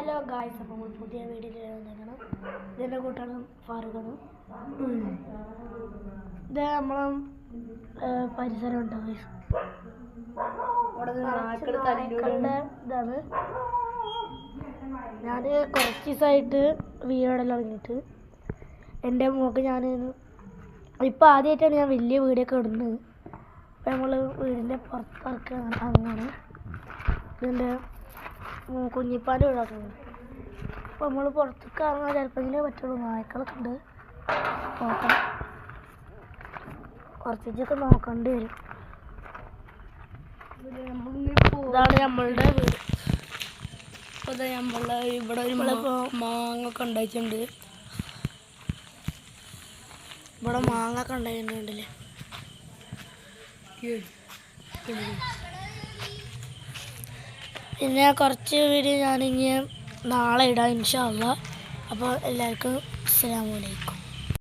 Hello guys, അപ്പോൾ നമ്മൾ പുതിയ വീഡിയോയിൽ വന്നേക്കണം. ഇതിൻ്റെ കൂട്ടാണ് ഫാറൂഖാണ്. ഇത് നമ്മളെ പരിസരം ഉണ്ടാവും. ഇതാണ്. ഞാൻ കുറച്ച് ദിവസമായിട്ട് വീടെല്ലാം ഇറങ്ങിയിട്ട് എൻ്റെ മോക്ക് ഞാൻ ഇപ്പം ആദ്യമായിട്ടാണ് ഞാൻ വലിയ വീടൊക്കെ ഇടുന്നത്. അപ്പം നമ്മൾ വീടിൻ്റെ പുറത്തിറക്കുക അങ്ങനെ ഇതിൻ്റെ കുഞ്ഞിപ്പാൻ്റെ വീടാക്കുന്നത്. അപ്പോൾ നമ്മൾ പുറത്തേക്ക് ഇറങ്ങാൻ ചിലപ്പോൾ പറ്റുള്ളൂ. നായ്ക്കളൊക്കെ ഉണ്ട്, നോക്കണം, കുറച്ചൊക്കെ നോക്കേണ്ടി വരും. ഇതാണ് നമ്മളുടെ വീട്. അപ്പോൾ ഇവിടെ ഒരു മാങ്ങ ഒക്കെ ഉണ്ടായിട്ടുണ്ട്. ഇവിടെ മാങ്ങ ഒക്കെ ഉണ്ടായിട്ടുണ്ടല്ലേ. പിന്നെ കുറച്ച് വീഡിയോ ഞാനിങ്ങനെ നാളെ ഇടാം ഇൻഷാ അല്ലാഹ്. അപ്പോൾ എല്ലാവർക്കും അസ്സലാമു അലൈക്കും.